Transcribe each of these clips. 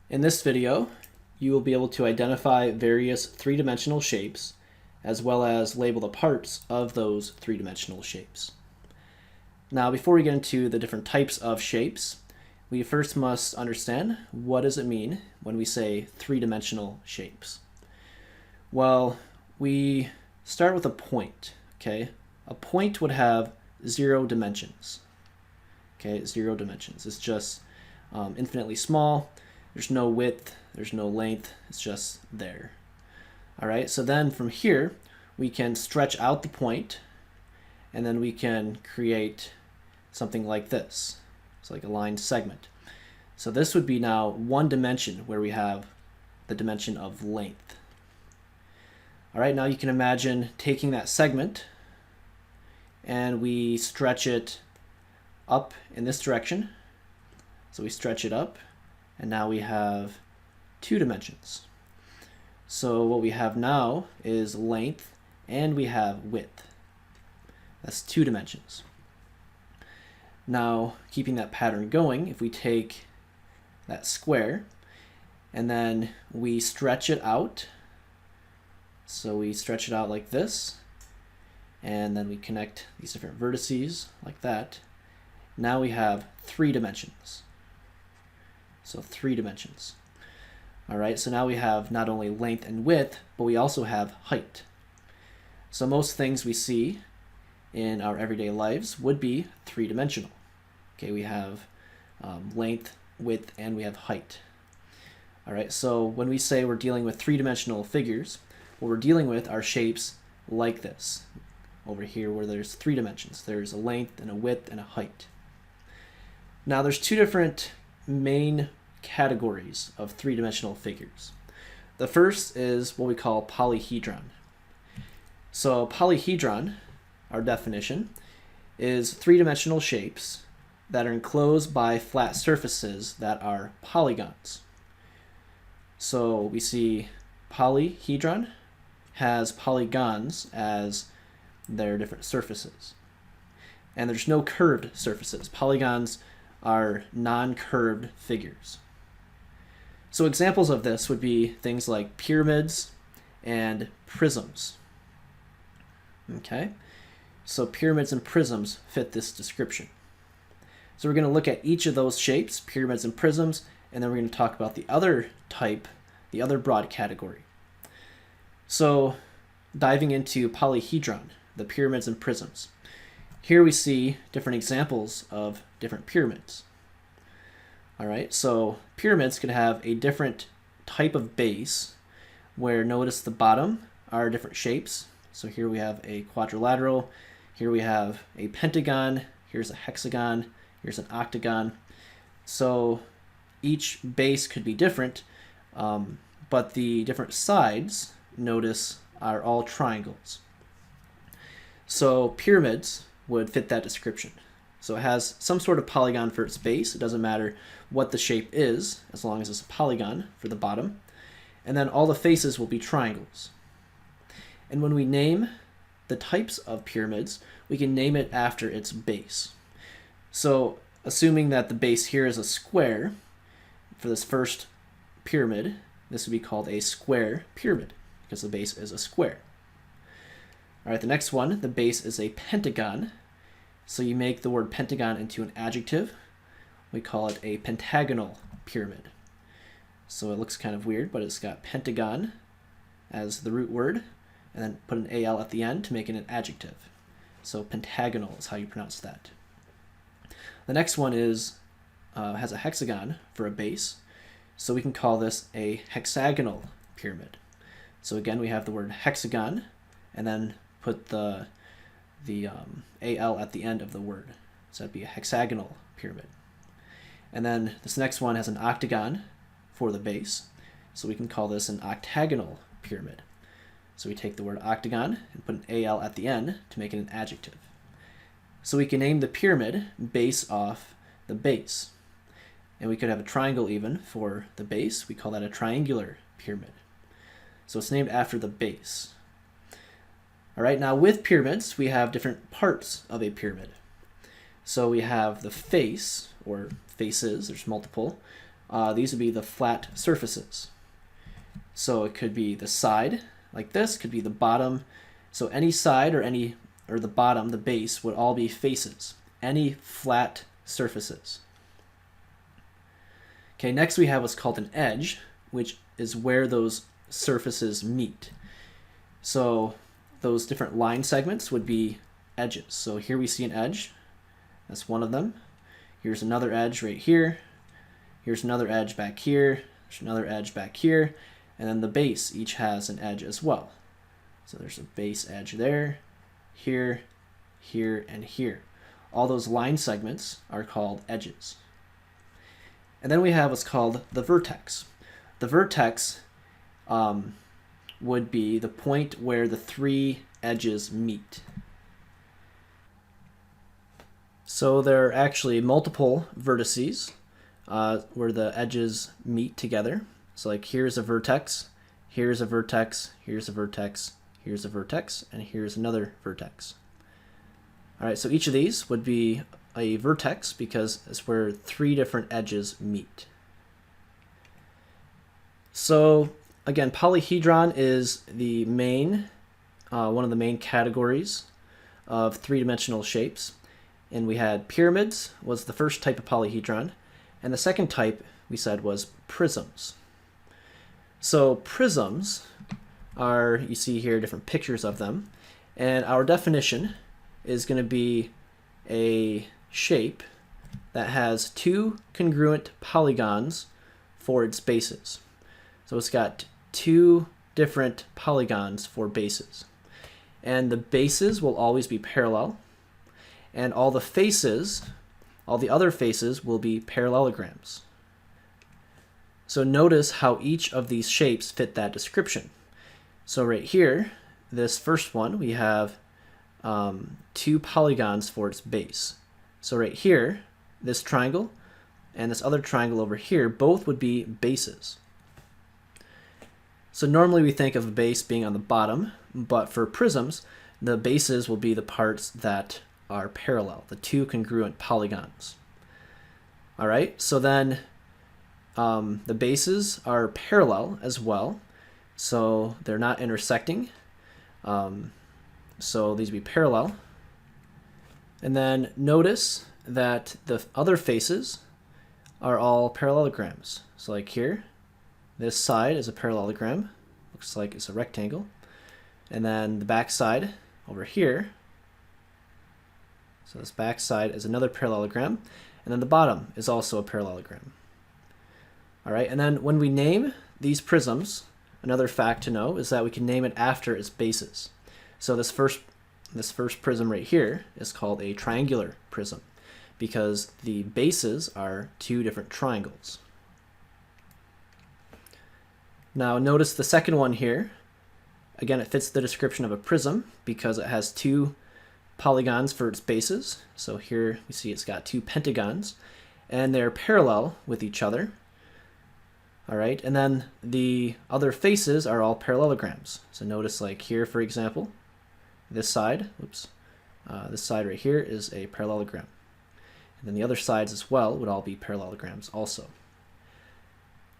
In this video, you will be able to identify various three-dimensional shapes as well as label the parts of those three-dimensional shapes. Now, before we get into the different types of shapes, we first must understand what does it mean when we say three-dimensional shapes. Well, we start with a point, okay? A point would have 0 dimensions, okay? 0 dimensions. It's just infinitely small. There's no width, there's no length, it's just there. All right, so then from here, we can stretch out the point, and then we can create something like this. It's like a line segment. So this would be now one dimension where we have the dimension of length. All right, now you can imagine taking that segment and we stretch it up in this direction. So we stretch it up, and now we have 2 dimensions. So what we have now is length and we have width. That's 2 dimensions. Now, keeping that pattern going, if we take that square and then we stretch it out, so we stretch it out like this, and then we connect these different vertices like that, now we have 3 dimensions. So 3 dimensions. All right, so now we have not only length and width, but we also have height. So most things we see in our everyday lives would be 3-dimensional. Okay, we have length, width, and we have height. All right, so when we say we're dealing with 3-dimensional figures, what we're dealing with are shapes like this. Over here where there's 3 dimensions. There's a length and a width and a height. Now there's 2 different main categories of 3-dimensional figures. The first is what we call polyhedron. So polyhedron, our definition, is 3-dimensional shapes that are enclosed by flat surfaces that are polygons. So we see polyhedron has polygons as their different surfaces. And there's no curved surfaces. Polygons are non-curved figures. So examples of this would be things like pyramids and prisms. Okay, so pyramids and prisms fit this description. So we're going to look at each of those shapes, pyramids and prisms, and then we're going to talk about the other type, the other broad category. So diving into polyhedron, the pyramids and prisms. Here we see different examples of different pyramids. All right, so pyramids could have a different type of base where notice the bottom are different shapes. So here we have a quadrilateral, here we have a pentagon, here's a hexagon, here's an octagon. So each base could be different, but the different sides, notice, are all triangles. So pyramids would fit that description. So it has some sort of polygon for its base. It doesn't matter what the shape is, as long as it's a polygon for the bottom. And then all the faces will be triangles. And when we name the types of pyramids, we can name it after its base. So assuming that the base here is a square, for this first pyramid, this would be called a square pyramid, because the base is a square. All right, the next one, the base is a pentagon. So you make the word pentagon into an adjective. We call it a pentagonal pyramid. So it looks kind of weird, but it's got pentagon as the root word, and then put an AL at the end to make it an adjective. So pentagonal is how you pronounce that. The next one is has a hexagon for a base. So we can call this a hexagonal pyramid. So again, we have the word hexagon, and then put the AL at the end of the word. So that'd be a hexagonal pyramid. And then this next one has an octagon for the base. So we can call this an octagonal pyramid. So we take the word octagon and put an AL at the end to make it an adjective. So we can name the pyramid based off the base. And we could have a triangle even for the base. We call that a triangular pyramid. So it's named after the base. All right, now with pyramids, we have different parts of a pyramid. So we have the face, or faces, there's multiple. these would be the flat surfaces. So it could be the side, like this, could be the bottom. So any side or the bottom, the base, would all be faces, any flat surfaces. Okay, next we have what's called an edge, which is where those surfaces meet. So those different line segments would be edges. So here we see an edge. That's one of them. Here's another edge right here. Here's another edge back here. There's another edge back here. And then the base each has an edge as well. So there's a base edge there, here, here, and here. All those line segments are called edges. And then we have what's called the vertex. The vertex would be the point where the three edges meet. So there are actually multiple vertices where the edges meet together. So like here's a vertex, here's a vertex, here's a vertex, here's a vertex, and here's another vertex. All right, so each of these would be a vertex because it's where three different edges meet. So again, polyhedron is the main, one of the main categories of three-dimensional shapes. And we had pyramids was the first type of polyhedron, and the second type we said was prisms. So prisms are, you see here different pictures of them, and our definition is going to be a shape that has two congruent polygons for its bases. So it's got two different polygons for bases. And the bases will always be parallel, and all the faces, all the other faces will be parallelograms. So notice how each of these shapes fit that description. So right here, this first one, we have two polygons for its base. So right here, this triangle and this other triangle over here, both would be bases. So normally we think of a base being on the bottom, but for prisms, the bases will be the parts that are parallel, the two congruent polygons. All right, so then the bases are parallel as well, so they're not intersecting. So these would be parallel. And then notice that the other faces are all parallelograms. So like here, this side is a parallelogram, looks like it's a rectangle. And then the back side over here, so this back side is another parallelogram, and then the bottom is also a parallelogram. All right, and then when we name these prisms, another fact to know is that we can name it after its bases. So this first prism right here is called a triangular prism because the bases are two different triangles. Now notice the second one here. Again, it fits the description of a prism because it has two polygons for its bases. So here we see it's got two pentagons and they're parallel with each other. All right, and then the other faces are all parallelograms. So notice like here, for example, this side, this side right here is a parallelogram. And then the other sides as well would all be parallelograms also.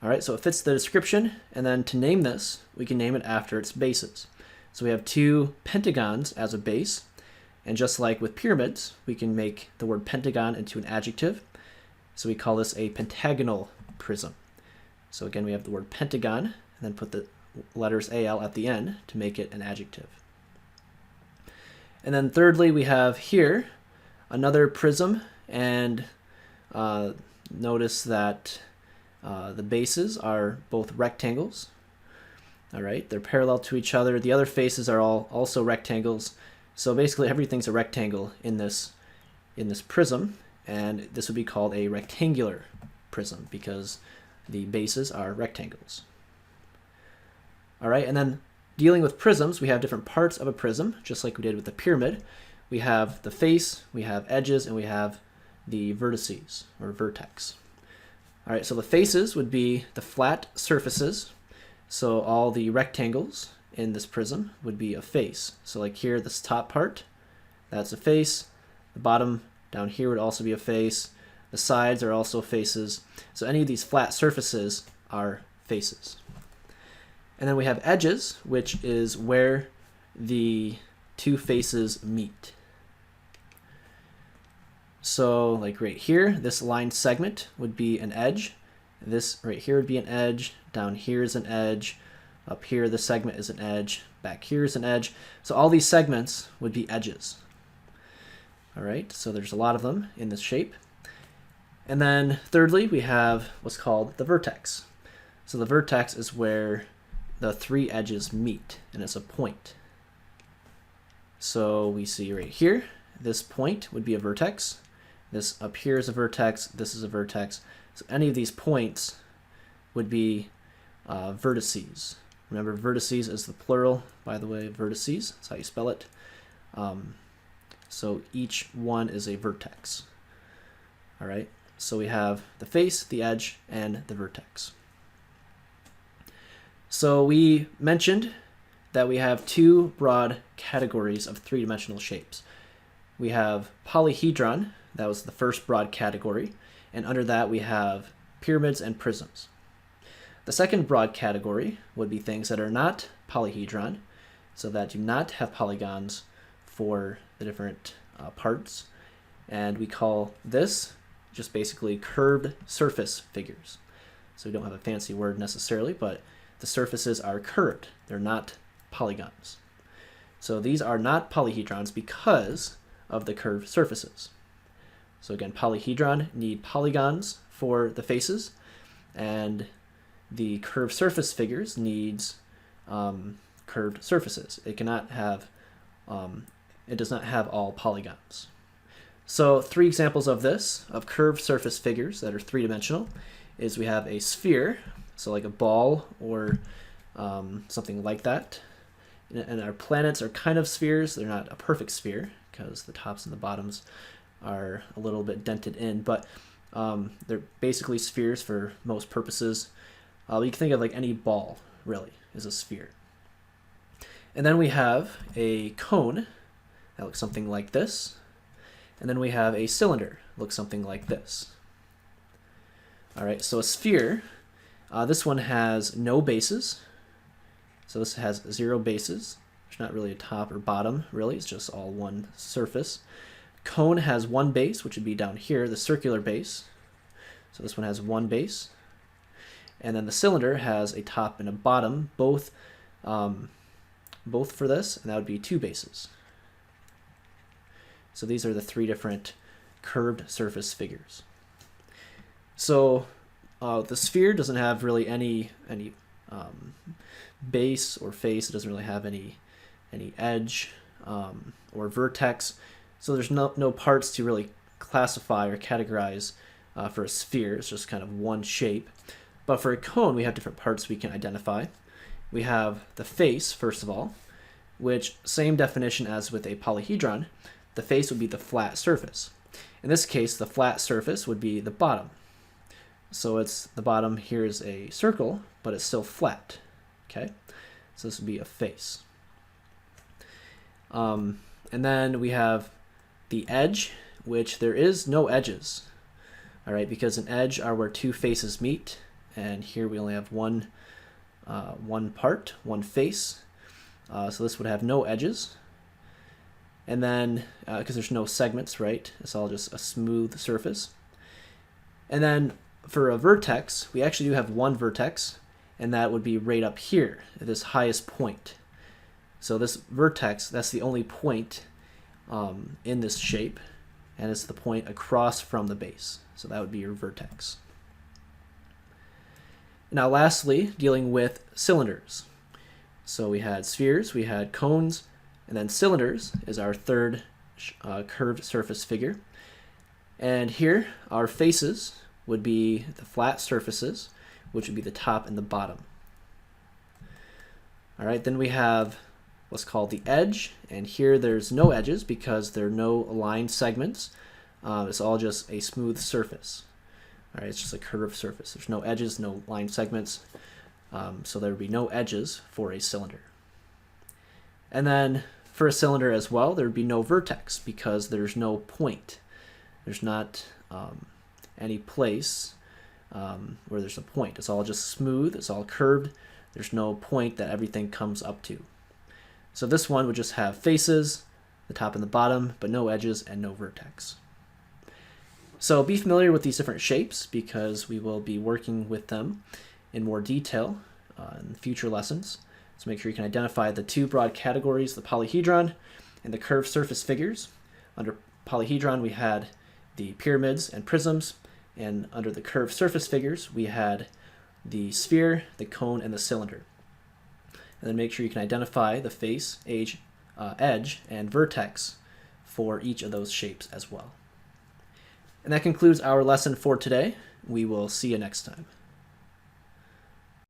All right, so it fits the description, and then to name this, we can name it after its bases. So we have two pentagons as a base, and just like with pyramids, we can make the word pentagon into an adjective. So we call this a pentagonal prism. So again, we have the word pentagon, and then put the letters AL at the end to make it an adjective. And then thirdly, we have here another prism, and notice that the bases are both rectangles. All right, they're parallel to each other. The other faces are all also rectangles. So basically everything's a rectangle in this prism, and this would be called a rectangular prism because the bases are rectangles. All right, and then dealing with prisms, we have different parts of a prism, just like we did with the pyramid. We have the face, we have edges, and we have the vertices or vertex. All right, so the faces would be the flat surfaces. So all the rectangles in this prism would be a face. So like here, this top part, that's a face. The bottom down here would also be a face. The sides are also faces. So any of these flat surfaces are faces. And then we have edges, which is where the two faces meet. So like right here, this line segment would be an edge. This right here would be an edge. Down here is an edge. Up here, the segment is an edge. Back here is an edge. So all these segments would be edges. All right, so there's a lot of them in this shape. And then thirdly, we have what's called the vertex. So the vertex is where the three edges meet, and it's a point. So we see right here, this point would be a vertex. This up here is a vertex. This is a vertex. So any of these points would be vertices. Remember, vertices is the plural, by the way, vertices. That's how you spell it. So each one is a vertex. All right, so we have the face, the edge, and the vertex. So we mentioned that we have two broad categories of three-dimensional shapes. We have polyhedron, that was the first broad category, and under that we have pyramids and prisms. The second broad category would be things that are not polyhedron, so that do not have polygons for the different parts, and we call this just basically curved surface figures. So we don't have a fancy word necessarily, but the surfaces are curved. They're not polygons. So these are not polyhedrons because of the curved surfaces. So again, polyhedron need polygons for the faces, and the curved surface figures needs curved surfaces. It cannot have, it does not have all polygons. So three examples of this, of curved surface figures that are three-dimensional, is we have a sphere, so like a ball or something like that. And our planets are kind of spheres. They're not a perfect sphere because the tops and the bottoms are a little bit dented in, but they're basically spheres for most purposes. You can think of like any ball, really, is a sphere. And then we have a cone that looks something like this. And then we have a cylinder, looks something like this. All right, so a sphere, this one has no bases. So this has 0 bases. There's not really a top or bottom, really. It's just all one surface. Cone has 1 base, which would be down here, the circular base. So this one has 1 base. And then the cylinder has a top and a bottom, both for this, and that would be 2 bases. So these are the 3 different curved surface figures. So the sphere doesn't have really any base or face. It doesn't really have any edge or vertex. So there's no parts to really classify or categorize for a sphere. It's just kind of one shape. But for a cone, we have different parts we can identify. We have the face, first of all, which same definition as with a polyhedron. The face would be the flat surface. In this case, the flat surface would be the bottom. So it's the bottom here is a circle, but it's still flat. Okay, so this would be a face. And then we have the edge, which there is no edges. All right, because an edge are where 2 faces meet, and here we only have one part, one face. So this would have no edges. And then, because there's no segments, right? It's all just a smooth surface. And then for a vertex, we actually do have one vertex, and that would be right up here, at this highest point. So this vertex, that's the only point in this shape, and it's the point across from the base. So that would be your vertex. Now lastly, dealing with cylinders. So we had spheres, we had cones, and then cylinders is our third curved surface figure. And here, our faces would be the flat surfaces, which would be the top and the bottom. All right, then we have what's called the edge, and here there's no edges because there are no aligned segments. It's all just a smooth surface. All right, it's just a curved surface. There's no edges, no line segments, so there would be no edges for a cylinder. And then for a cylinder as well, there would be no vertex because there's no point. There's not any place where there's a point. It's all just smooth, it's all curved. There's no point that everything comes up to. So this one would just have faces, the top and the bottom, but no edges and no vertex. So be familiar with these different shapes because we will be working with them in more detail in future lessons. So make sure you can identify the two broad categories, the polyhedron and the curved surface figures. Under polyhedron, we had the pyramids and prisms, and under the curved surface figures, we had the sphere, the cone, and the cylinder. And then make sure you can identify the face, edge, and vertex for each of those shapes as well. And that concludes our lesson for today. We will see you next time.